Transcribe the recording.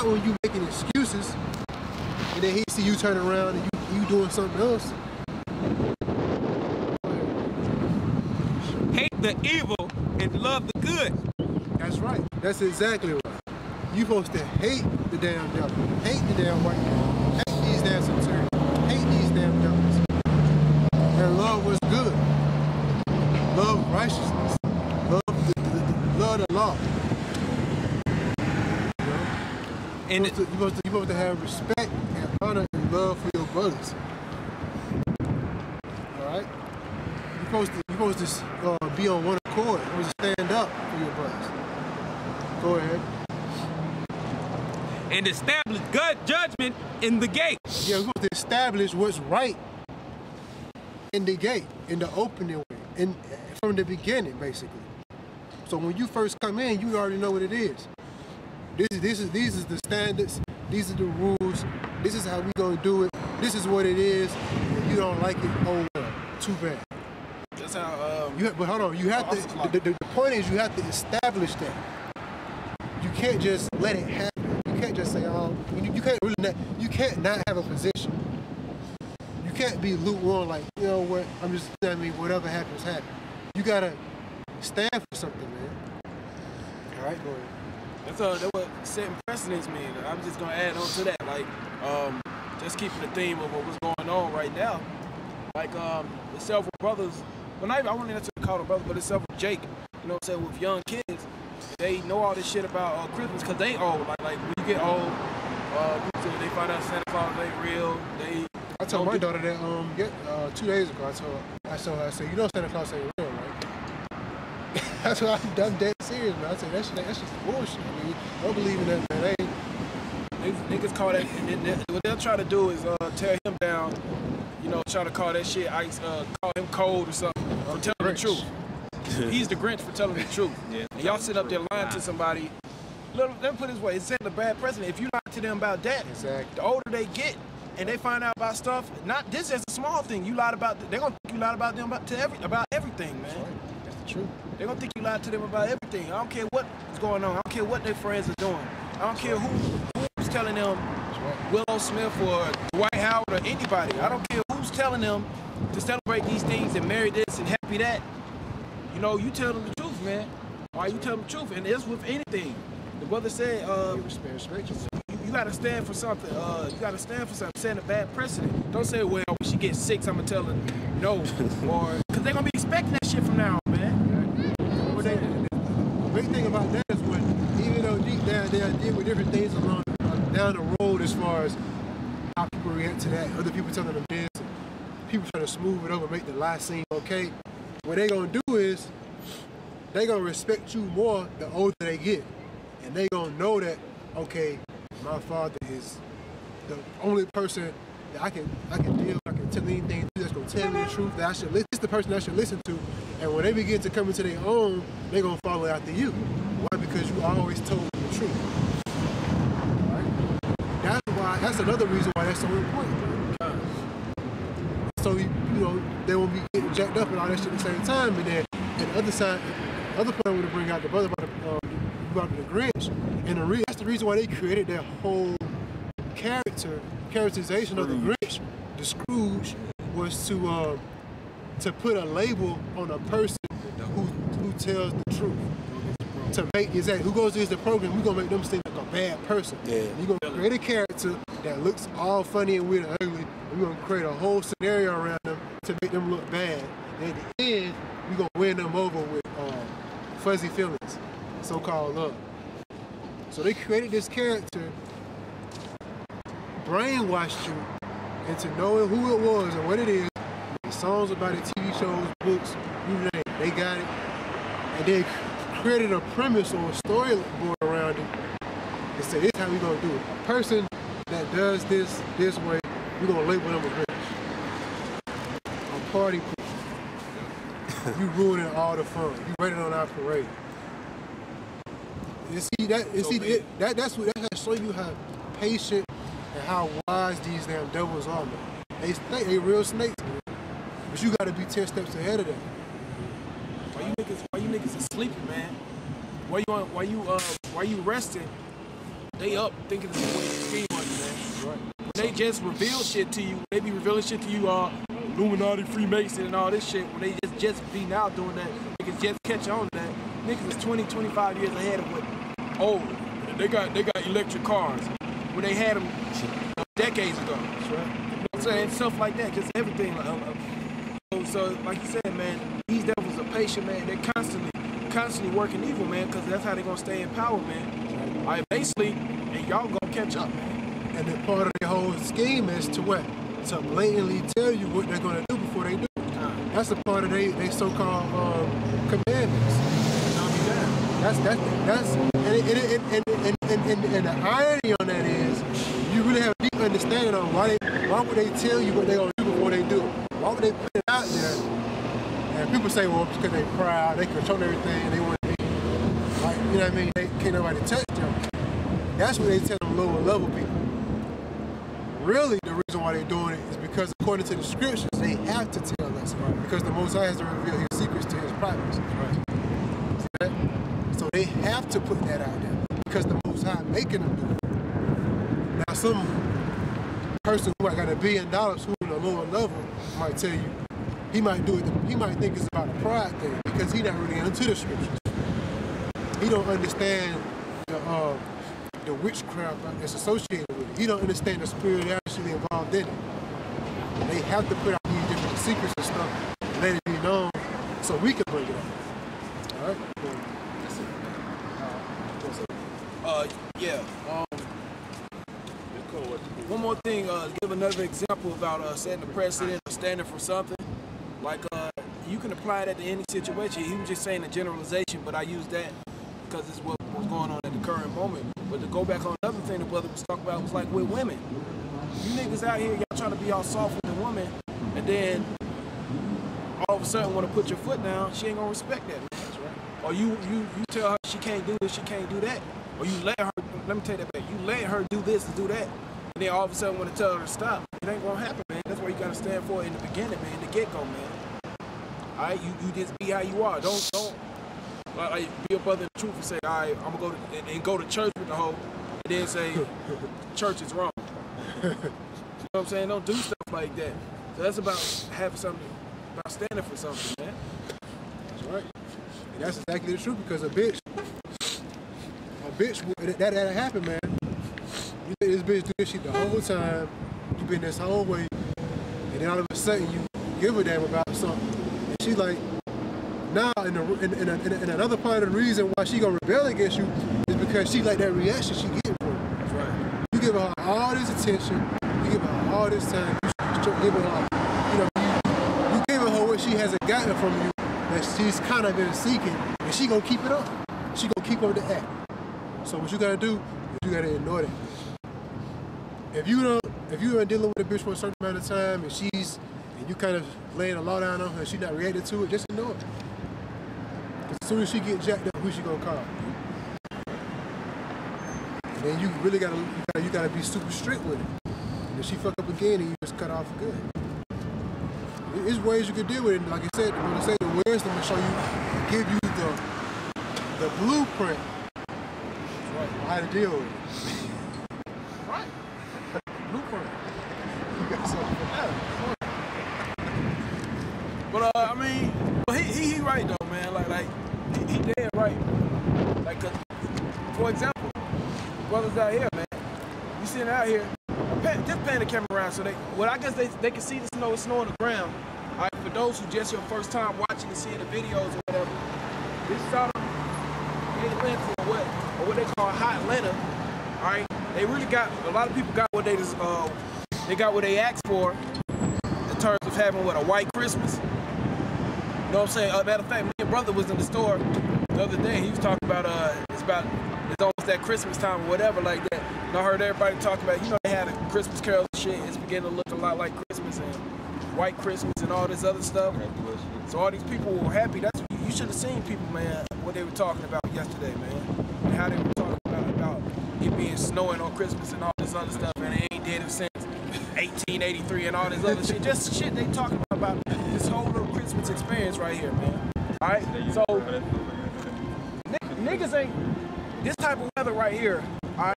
not when you making excuses and then he see you turn around and you doing something else. Hate the evil and love the good. That's right. That's exactly right. You supposed to hate the damn devil, hate the damn white man, hate these damn centurions, hate these damn devils. And love what's good. Love righteousness. Love the law. You know? And you're supposed to have respect and honor and love for your brothers. All right? You're supposed to be on one accord. You're supposed to stand up for your brothers. Go ahead. And establish good judgment in the gate. Yeah, we're supposed to establish what's right in the gate, in the opening way, from the beginning, basically. So when you first come in, you already know what it is. These is the standards. These are the rules. This is how we gonna do it. This is what it is. If you don't like it, oh well, too bad. That's how. But hold on, you have to. The point is, you have to establish that. You can't just let it happen. You can't just say, oh, you can't really not. You can't not have a position. You can't be lukewarm, like, you know what? I'm just. I mean, whatever happens, happens. You gotta stand for something, man. All right, go ahead. That's what setting precedents mean. I'm just gonna add on to that, like, just keeping the theme of what's going on right now. Like, there's several brothers. Well, I wouldn't necessarily call them brothers, but there's several Jake. You know what I'm saying? With young kids, they know all this shit about Christmas because they old. Like when you get old, they find out Santa Claus ain't real. I told my daughter that 2 days ago. I told her, I said, you know Santa Claus ain't real, right? That's what I'm dead serious, man. I said that's just bullshit. I mean, don't believe in that, man. Niggas call that, and what they'll try to do is tear him down. You know, try to call that shit ice, call him cold or something for telling the truth. He's the Grinch for telling the truth. Yeah, and y'all sit up there lying to somebody. Let me put it this way: it's setting a bad precedent. If you lie to them about that, exactly. The older they get, and they find out about stuff, not this is a small thing. You lied about. They're gonna think you lied about them about everything, man. That's right. That's the truth. They're gonna think you lied to them about everything. I don't care what's going on. I don't care what their friends are doing. I don't care who's telling them Willow Smith or Dwight Howard or anybody. I don't care who's telling them to celebrate these things and marry this and happy that. You know, you tell them the truth, man. Why you tell them the truth? And it's with anything. The brother said, you gotta stand for something. You gotta stand for something. Setting a bad precedent. Don't say, well, when she gets 6, I'm gonna tell her no, or because they're gonna be expecting that shit from now on, man. The big thing about that is when, even though deep down they deal with different things along down the road as far as how people react to that, other people telling them this, people trying to smooth it over, make the lie seem okay. What they gonna do is they gonna respect you more the older they get, and they gonna know that, okay, my father is the only person that I can tell anything to, that's gonna tell me the truth, that I should listen. This is the person I should listen to. And when they begin to come into their own, they gonna follow after you. Why? Because you always told them the truth. All right? That's another reason why that's so important. So you know they won't be getting jacked up and all that shit at the same time. And then at the other side, the other point I want to bring out the brother about the Grinch, and that's the reason why they created that whole characterization of the Grinch, the Scrooge, was to put a label on a person who tells the truth. To make who goes against the program, we're gonna make them seem like a bad person. Yeah. You're gonna create a character that looks all funny and weird and ugly, and we're gonna create a whole scenario around them to make them look bad. And at the end, we're gonna win them over with fuzzy feelings, so-called love. So they created this character, brainwashed you into knowing who it was and what it is. Songs about it, TV shows, books, you name it, they got it. And they created a premise or a storyboard around it and said, this is how we gonna do it. A person that does this way, we're gonna label them a Grinch. A party people. You ruining all the fun. You raining on our parade. You see that's to show you how patient and how wise these damn devils are, man. They real snakes, man. But you gotta be 10 steps ahead of them. Why you niggas are sleeping, man? Why you resting? they up thinking it's a way to scheme on you, man. Right. When they just reveal shit to you, they be revealing shit to you, Illuminati, Freemason, and all this shit. When they just be now doing that, niggas just catch on to that. Niggas is 20, 25 years ahead of what, they got electric cars. When they had them decades ago. That's right. You know what I'm saying? Stuff like that, just everything. So like you said, man, these devils are patient, man. They're constantly working evil, man, because that's how they're going to stay in power, man. All right, basically, and y'all going to catch up, man. And then part of their whole scheme is to what? To blatantly tell you what they're going to do before they do it. That's a part of they so-called commandments. That's and the irony on that is you really have a deep understanding on why would they tell you what they're going to do before they do it? Why would they put it out there? And people say, well, it's because they're proud, they control everything, they want to be, like, you know what I mean? They can't nobody touch them. That's what they tell them lower level people. Really, the reason why they're doing it is because according to the scriptures, they have to tell us, right? Because the Most High has to reveal his secrets to his prophets. Right. See that? So they have to put that out there because the Most High making them do it. Now, some person who might got $1 billion who in a lower level might tell you, he might do it, he might think it's about a pride thing because he not really into the scriptures. He don't understand the witchcraft that's associated with it. He don't understand the spirit actually involved in it. They have to put out these different secrets and stuff, and let it be known so we can bring it up. All right? Yeah. One more thing, give another example about setting a precedent or standing for something. Like, you can apply that to any situation. He was just saying a generalization, but I use that because it's what was going on at the current moment. But to go back on another thing the brother was talking about was like with women. You niggas out here, y'all trying to be all soft with the woman, and then all of a sudden want to put your foot down, she ain't gonna respect that. That's right. Or you tell her she can't do this, she can't do that. Or you let her, let me take that back, you let her do this and do that, and then all of a sudden want to tell her to stop. It ain't gonna happen, man. That's what you gotta stand for in the beginning, man, the get-go, man. All right, you just be how you are. Don't like be a brother in the truth and say, all right, I'm gonna go and go to church with the hoe, and then say church is wrong. You know what I'm saying? Don't do stuff like that. So that's about having something, about standing for something, man. That's right. And that's exactly the truth because a bitch, that happened, man. You let this bitch do this shit the whole time. You been this whole way, and then all of a sudden you give a damn about something, and she like, nah. And another part of the reason why she gonna rebel against you is because she like that reaction she getting from you. That's right. You give her all this attention, you give her all this time, you giving her, you giving her what she hasn't gotten from you that she's kind of been seeking, and she gonna keep it up. She gonna keep up the act. So what you gotta do is you gotta ignore that. If you're dealing with a bitch for a certain amount of time and you kind of laying a law down on her and she's not reacting to it, just ignore it. Because as soon as she gets jacked up, who she gonna call? And then you really gotta be super strict with it. And if she fuck up again, then you just cut off for good. There's ways you can deal with it. Like I said, when I say the wisdom will show you, give you the blueprint on how to deal with it. Right. Blueprint. You got something for that. But I mean, well, he right though, man. Like he dead right. Like, for example, brothers out here, man. You sitting out here, just pan the camera around so I guess they can see the snow. It's snow on the ground. All right, for those who just your first time watching and seeing the videos or whatever, this is out of Atlanta or what they call hot Atlanta. All right, they really got, a lot of people got what they got what they asked for in terms of having a white Christmas. You know what I'm saying? Matter of fact, my brother was in the store the other day. He was talking about it's almost that Christmas time or whatever like that. And I heard everybody talking about, they had a Christmas carols and shit. It's beginning to look a lot like Christmas and white Christmas and all this other stuff. So all these people were happy. You should have seen people, man, what they were talking about yesterday, man. And how they were talking about it being snowing on Christmas and all this other stuff, and they ain't did it since 1883 and all this other shit. Just shit they talking about this whole little Christmas experience right here, man. All right, so niggas ain't, this type of weather right here